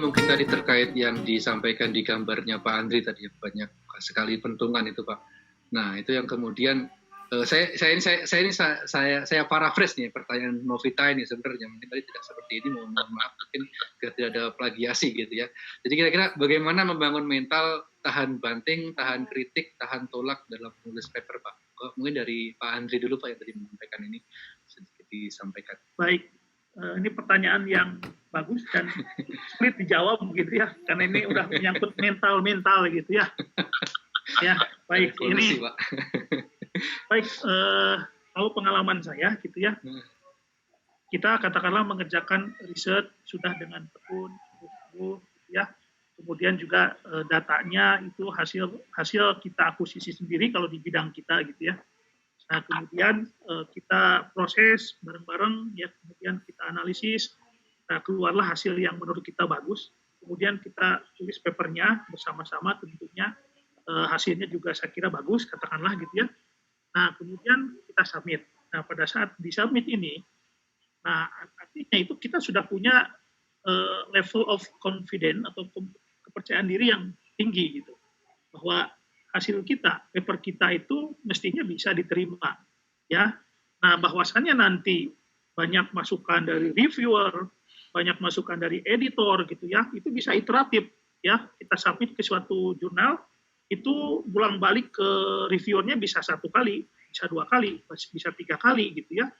mungkin tadi terkait yang disampaikan di gambarnya Pak Andri tadi, banyak sekali pentungan itu Pak. Nah itu yang kemudian saya paraphrase nih pertanyaan Novita ini sebenarnya mungkin tadi tidak seperti ini, mohon maaf mungkin tidak ada plagiasi gitu ya. Jadi kira-kira bagaimana membangun mental tahan banting, tahan kritik, tahan tolak dalam menulis paper Pak? Mungkin dari Pak Andri dulu Pak yang tadi menyampaikan ini sedikit disampaikan. Baik, ini pertanyaan yang bagus dan sulit dijawab gitu ya, karena ini udah menyangkut mental gitu ya. Ya, baik ini. Baik, kalau pengalaman saya gitu ya, kita katakanlah mengerjakan riset sudah dengan tekun, gitu ya. Kemudian juga datanya itu hasil kita akuisisi sendiri kalau di bidang kita gitu ya. Nah, kemudian kita proses bareng-bareng, ya, kemudian kita analisis, keluarlah hasil yang menurut kita bagus. Kemudian kita tulis papernya bersama-sama tentunya, hasilnya juga saya kira bagus, katakanlah gitu ya. Nah, kemudian kita submit. Nah, pada saat di submit ini, nah artinya itu kita sudah punya level of confidence atau kepercayaan diri yang tinggi gitu, bahwa hasil kita, paper kita itu mestinya bisa diterima, ya. Nah, bahwasannya nanti banyak masukan dari reviewer, banyak masukan dari editor gitu ya, itu bisa iteratif, ya. Kita submit ke suatu jurnal, itu bulang balik ke reviewernya bisa 1 kali, bisa 2 kali, bisa 3 kali gitu ya.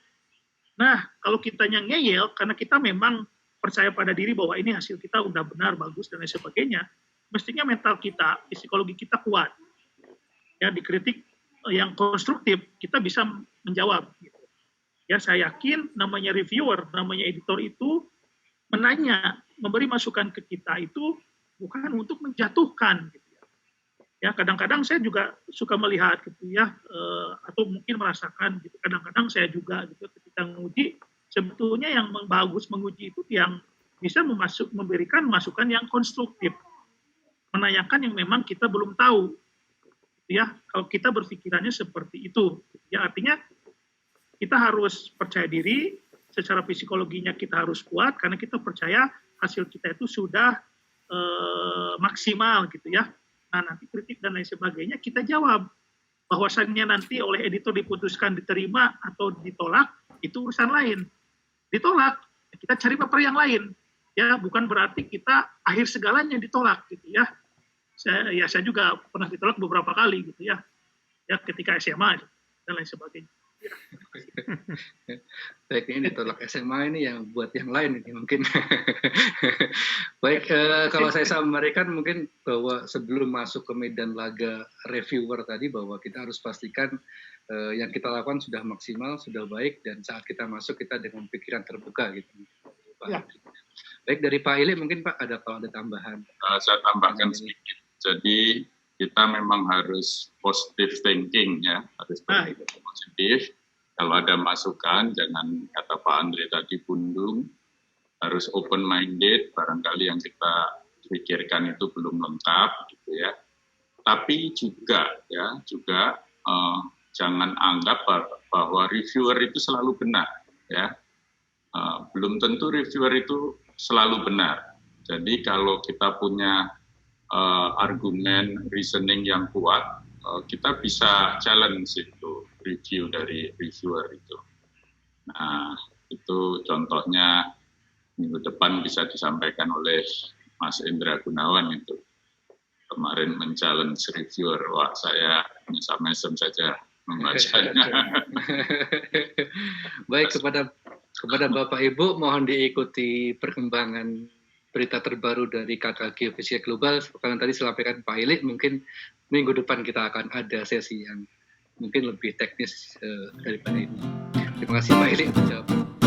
Nah, kalau kitanya ngeyel, karena kita memang percaya pada diri bahwa ini hasil kita udah benar, bagus, dan lain sebagainya, mestinya mental kita, psikologi kita kuat. Ya, dikritik yang konstruktif, kita bisa menjawab. Gitu. Ya, saya yakin namanya reviewer, namanya editor itu menanya, memberi masukan ke kita itu bukan untuk menjatuhkan. Gitu ya. Ya, kadang-kadang saya juga suka melihat gitu ya, atau mungkin merasakan gitu. Kadang-kadang saya juga gitu ketika menguji, sebetulnya yang bagus menguji itu yang bisa memberikan masukan yang konstruktif, menanyakan yang memang kita belum tahu. Ya, kalau kita berpikirannya seperti itu, ya artinya kita harus percaya diri, secara psikologinya kita harus kuat karena kita percaya hasil kita itu sudah maksimal gitu ya. Nah, nanti kritik dan lain sebagainya kita jawab. Bahwasannya nanti oleh editor diputuskan diterima atau ditolak, itu urusan lain. Ditolak, kita cari paper yang lain. Ya, bukan berarti kita akhir segalanya ditolak gitu ya. Saya juga pernah ditolak beberapa kali gitu ya. Ya, ketika SMA dan lain sebagainya. Ya. Baik, ini ditolak SMA ini yang buat yang lain ini mungkin. Baik, kalau saya sampaikan mungkin bahwa sebelum masuk ke medan laga reviewer tadi, bahwa kita harus pastikan yang kita lakukan sudah maksimal, sudah baik, dan saat kita masuk kita dengan pikiran terbuka gitu. Ya. Baik, dari Pak Ili mungkin Pak kalau ada tambahan. Saya tambahkan sedikit. Jadi kita memang harus positive thinking ya, harus berpikir positif. Kalau ada masukan, jangan kata Pak Andri tadi bundung, harus open minded. Barangkali yang kita pikirkan itu belum lengkap, gitu ya. Tapi juga jangan anggap bahwa reviewer itu selalu benar, ya. Belum tentu reviewer itu selalu benar. Jadi kalau kita punya argumen, reasoning yang kuat, kita bisa challenge itu, review dari reviewer itu. Nah, itu contohnya minggu depan bisa disampaikan oleh Mas Indra Gunawan itu. Kemarin men-challenge reviewer, wah saya mesem-mesem saja membacanya. Baik, kepada Bapak Ibu mohon diikuti perkembangan berita terbaru dari KK Geofisika Global. Seperti yang tadi disampaikan Pak Ili, mungkin minggu depan kita akan ada sesi yang mungkin lebih teknis daripada ini. Terima kasih Pak Ili untuk jawaban.